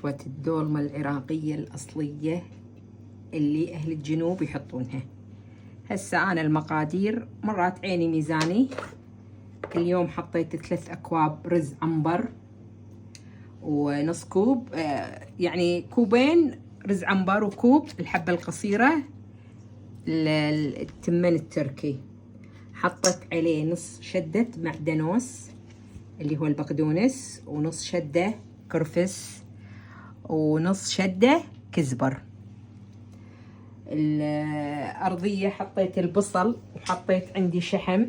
حشوة الدولمة العراقية الأصلية اللي أهل الجنوب يحطونها. هسه أنا المقادير مرات عيني ميزاني. اليوم حطيت 3 أكواب رز عنبر ونص كوب، يعني كوبين رز عنبر وكوب الحبة القصيرة التمن التركي. حطيت عليه نص شدة معدنوس اللي هو البقدونس، ونص شدة كرفس، ونص شدة كزبر. الأرضية حطيت البصل، وحطيت عندي شحم،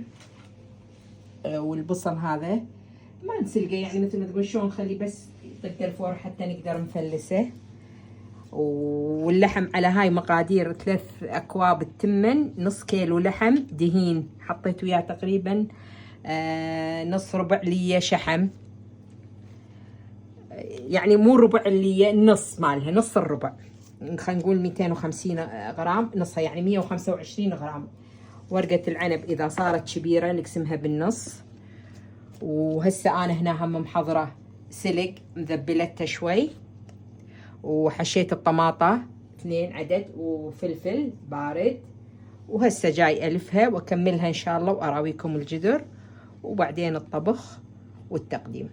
والبصل هذا ما نسلقه، يعني مثل ما تقول شلون نخليه بس يطق الفور حتى نقدر نفلسه. واللحم على هاي مقادير 3 أكواب التمن، نص كيلو لحم دهين حطيت وياه تقريبا نص ربع لية شحم، يعني مو ربع اللية، النص مالها، نص الربع، خلينا نقول 250 غرام، نصها يعني 125 غرام. ورقة العنب إذا صارت كبيرة نقسمها بالنص. وهسه أنا هنا هم محضرة سلق مذبلته شوي، وحشيت الطماطة 2 عدد وفلفل بارد، وهسه جاي ألفها وأكملها إن شاء الله وأراويكم الجدر وبعدين الطبخ والتقديم.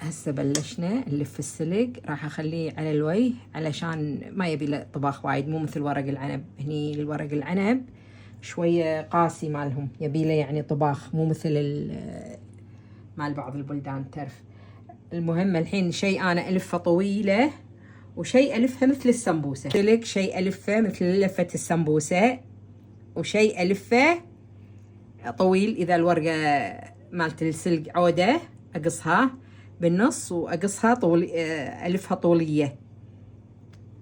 هسه بلشنا نلف السلق، راح اخليه على الوجه علشان ما يبي له طباخ وايد، مو مثل ورق العنب. هني الورق العنب شويه قاسي مالهم، يبي له يعني طباخ، مو مثل مال بعض البلدان ترف. المهم الحين شيء انا الفه طويله، وشيء الفها مثل السمبوسه. سلق شيء الفه مثل لفه السمبوسه، وشيء الفه طويل. اذا الورقه مالت السلق عوده اقصها بالنص واقصها طول، الفها طوليه.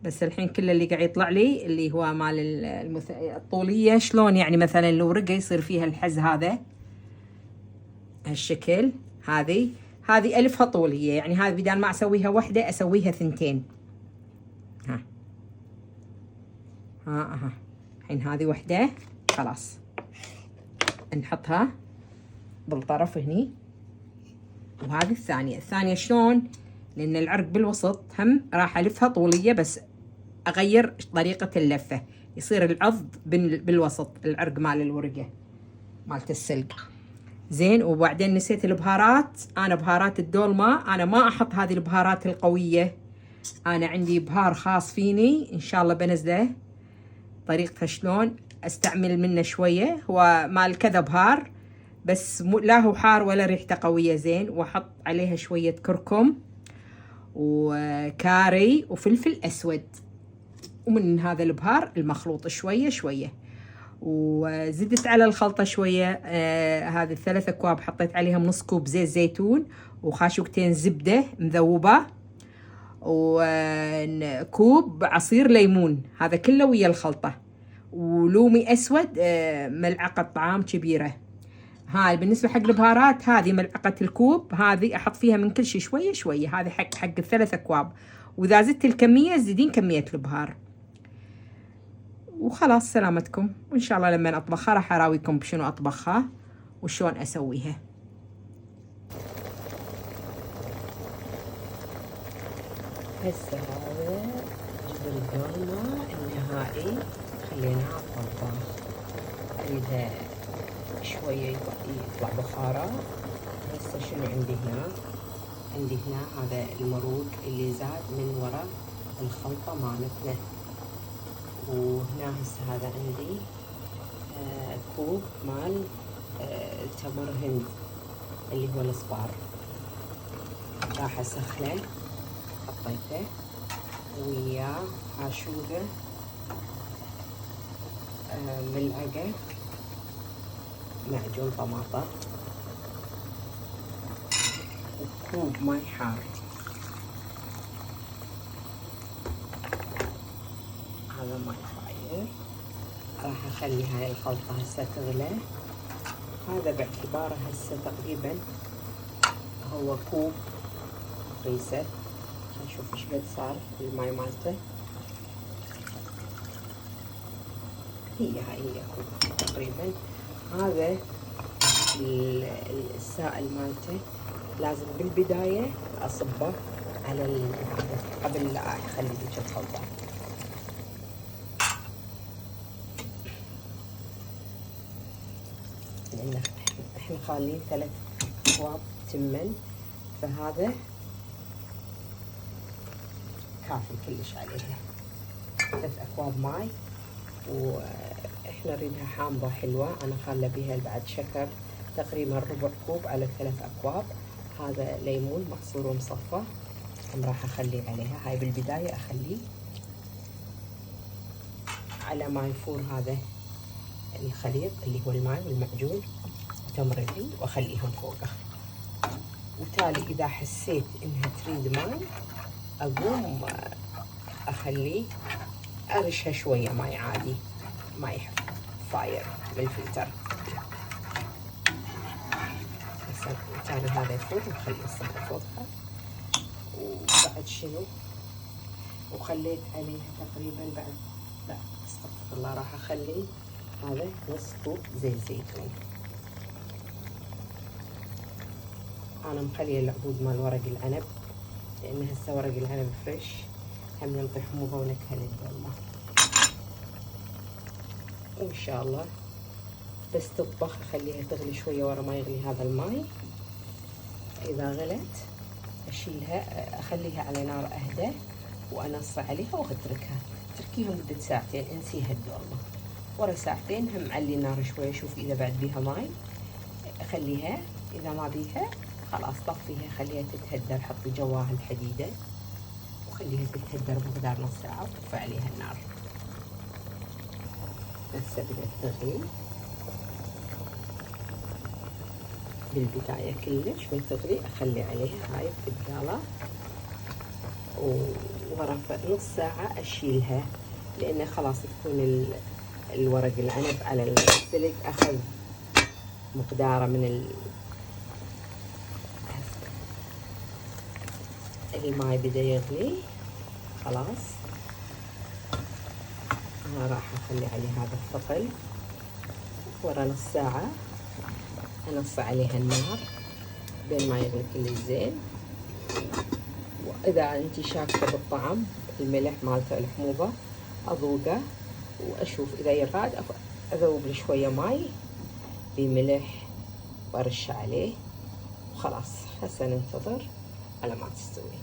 بس الحين كل اللي قاعد يطلع لي اللي هو مال الطوليه، شلون يعني مثلا الورقه يصير فيها الحز هذا هالشكل. هذه الفها طوليه، يعني هذه بدال ما اسويها واحده اسويها 2. ها الحين هذه واحده خلاص نحطها بالطرف هني. وهذه الثانية شلون؟ لأن العرق بالوسط هم راح ألفها طولية، بس أغير طريقة اللفة يصير العض بالوسط، العرق مال الورقة مالت السلق. زين. وبعدين نسيت البهارات. أنا بهارات الدولمة أنا ما أحط هذه البهارات القوية، أنا عندي بهار خاص فيني إن شاء الله بنزله طريقته شلون أستعمل منه شوية. هو مال كذا بهار، بس لا هو حار ولا ريحته قوية. زين. واحط عليها شوية كركم وكاري وفلفل اسود، ومن هذا البهار المخلوط شوية. وزدت على الخلطة شوية. هذه 3 أكواب حطيت عليهم نص كوب زيت زيتون، وخاشوقتين زبدة مذوبة، وكوب عصير ليمون، هذا كله ويا الخلطة، ولومي اسود ملعقة طعام كبيرة. هاي بالنسبة حق البهارات، هذه ملعقة الكوب، هذه أحط فيها من كل شيء شوية. هذه حق 3 أكواب، وإذا زدت الكمية زيدين كمية البهار. وخلاص سلامتكم. وإن شاء الله لما أطبخها راح أراويكم بشنو أطبخها وشون أسويها. هسه هذا جبن الدولمة النهائي خليناه على الطباخ، أريدها شوية يطلع بخاره. هسه شنو عندي هنا؟ عندي هنا هذا المروق اللي زاد من وراء الخلطة مالتنا. وهنا هسه هذا عندي كوب مال تمر هند اللي هو الصبار، راح اسخنه. حطيته وياه عاشوقة ملعقة معجون طماطة، وكوب ماي حار. هذا ماي فاير. راح اخلي هاي الخلطة هسه تغلى. هذا باعتباره هسه تقريبا هو كوب ريسة. نشوف ايش قد صار الماي مالته. هي كوب تقريبا. هذا السائل مالته لازم بالبداية أصبه على قبل لا اخلي ذيك الخلطة. لان احنا خالين 3 أكواب تمن، فهذا كافي كلش عليها. 3 أكواب ماي، واحنا نريدها حامضة حلوة. انا خالة بيها بعد شكر تقريبا ربع كوب على 3 أكواب. هذا ليمون معصور ومصفى راح اخليه عليها. هاي بالبداية اخليه على ما يفور هذا الخليط اللي هو الماء والمعجون وتمر الهند، واخليهم فوقه. وتالي اذا حسيت انها تريد ماء اقوم اخليه ارشها شوية ماء عادي، ماء فاير بالفلتر. هسه تالي هذا يفور ونخلي الصبر فوقها. وبعد شنو، وخليت عليها تقريبا بعد، لا استغفر الله، راح اخلي هذا نص كوب زيت زيتون. انا مخليه العبود مال ورق العنب، لان هسه ورق العنب فريش، هم ينطي حموضه ونكهه للدولمه. وان شاء الله بس تطبخ اخليها تغلي شويه ورا ما يغلي هذا الماي. اذا غلت اشيلها اخليها على نار اهدى وانص عليها واتركها. تركيها مده ساعتين، انسيها الدولمه. ورا ساعتين هم علي النار شويه، شوف اذا بعد بيها ماي اخليها، اذا ما بيها خلاص طفيها، خليها تتهدر. حطي جواها الحديده وخليها تتهدر بمقدار نص ساعه وطفي عليها النار. هسه بدأت تغلي بالبدايه كلش، من تغلي اخلي عليها هاي البقاله، وورا نص ساعه اشيلها، لان خلاص تكون الورق العنب على السلق اخذ مقداره من الماي بدا يغلي خلاص. انا راح اخلي عليه هذا الثقل. ورا نص ساعه انص عليها النار بين ما يغلي كل زين. واذا انتي شاكه بالطعم الملح مالته الحموضه اذوقه واشوف اذا يراد اذوب له شويه ماي بملح وارش عليه وخلاص. هسه ننتظر على ما تستوي.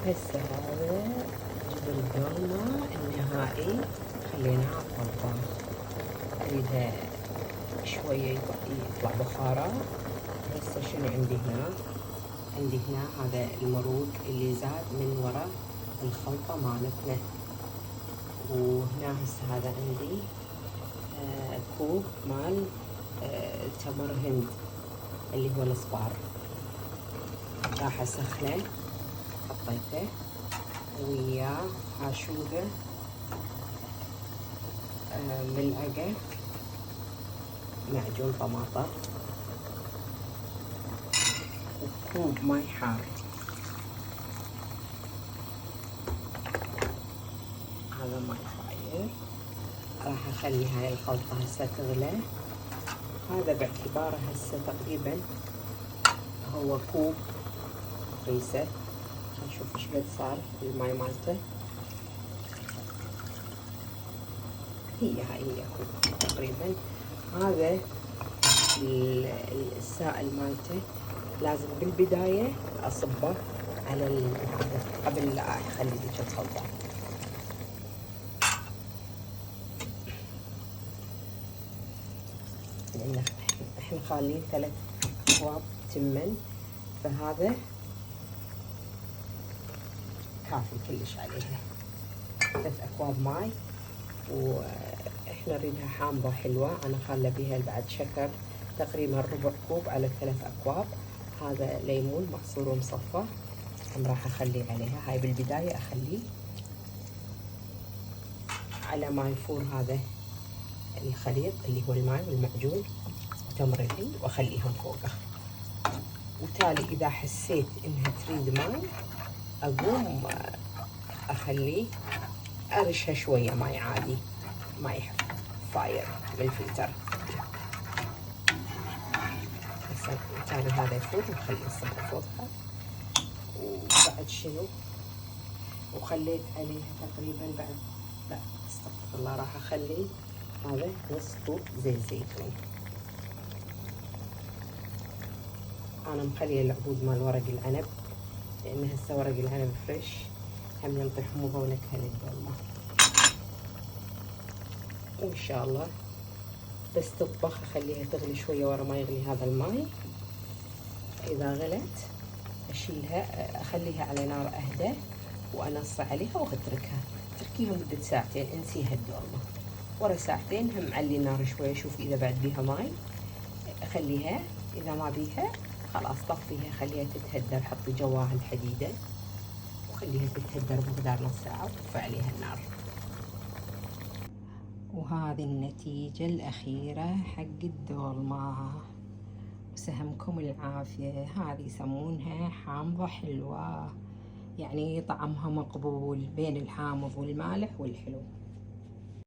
هسه هذا جبن الدولمة النهائي خليناه على الطباخ. اريدها شوية يطلع بخاره. هسه شنو عندي هنا؟ عندي هنا هذا المروق اللي زاد من ورا الخلطة مالتنا. وهنا هسه هذا عندي كوب مال تمر هند اللي هو الصبار. راح اسخنه، حطيته وياه حاشوقه ملعقة معجون طماطم وكوب ماي حار. هذا ماي فاير. راح اخلي هاي الخلطة هسه تغلى. هذا باعتباره هسه تقريبا هو كوب قيسه. نشوف ايش قد صار الماي مالته. هاي كوب تقريبا. هذا السائل مالته لازم بالبداية اصبه على هذا قبل لا اخلي ذيك الخلطة. لان احنا خالين 3 أكواب تمن، فهذا كافي كلش عليها. 3 أكواب ماي، واحنا نريدها حامضة حلوة. انا خالة بيها بعد شكر تقريبا ربع كوب على 3 أكواب. هذا ليمون معصور ومصفى راح اخليه عليها. هاي بالبداية اخليه على ما يفور هذا الخليط اللي هو الماء والمعجون وتمر الهند، واخليهم فوقه. وتالي اذا حسيت انها تريد ماء اقوم اخليه ارشها شويه ماء عادي، ماء فاير بالفلتر. هسه بالتالي هذا يفوت نخلي الصبغة فوقها. وبعد شنو، وخليت عليها تقريبا بعد، لا استغفر الله، راح اخلي هذا نص كوب زيت زيتون. انا مخليه العبود مال ورق العنب لان هسه ورق العنب فريش، هم ينطي حموضه ونكهه للدولمه. وان شاء الله بس تطبخ اخليها تغلي شويه ورا ما يغلي هذا الماي. اذا غلت اشيلها اخليها على نار اهدى وانص عليها واتركها، تركيها مده ساعتين، انسيها الدولمه. ورا ساعتين هم علي النار شويه، شوف اذا بعد بيها ماي اخليها، اذا ما بيها خلاص طفيها، خليها تتهدر، حطي جواها الحديده وخليها تتهدر بمقدار نص ساعه وطفي عليها النار. وهذه النتيجة الأخيرة حق الدولمة. وسهمكم العافية. هذه يسمونها حامضة حلوة، يعني طعمها مقبول بين الحامض والمالح والحلو.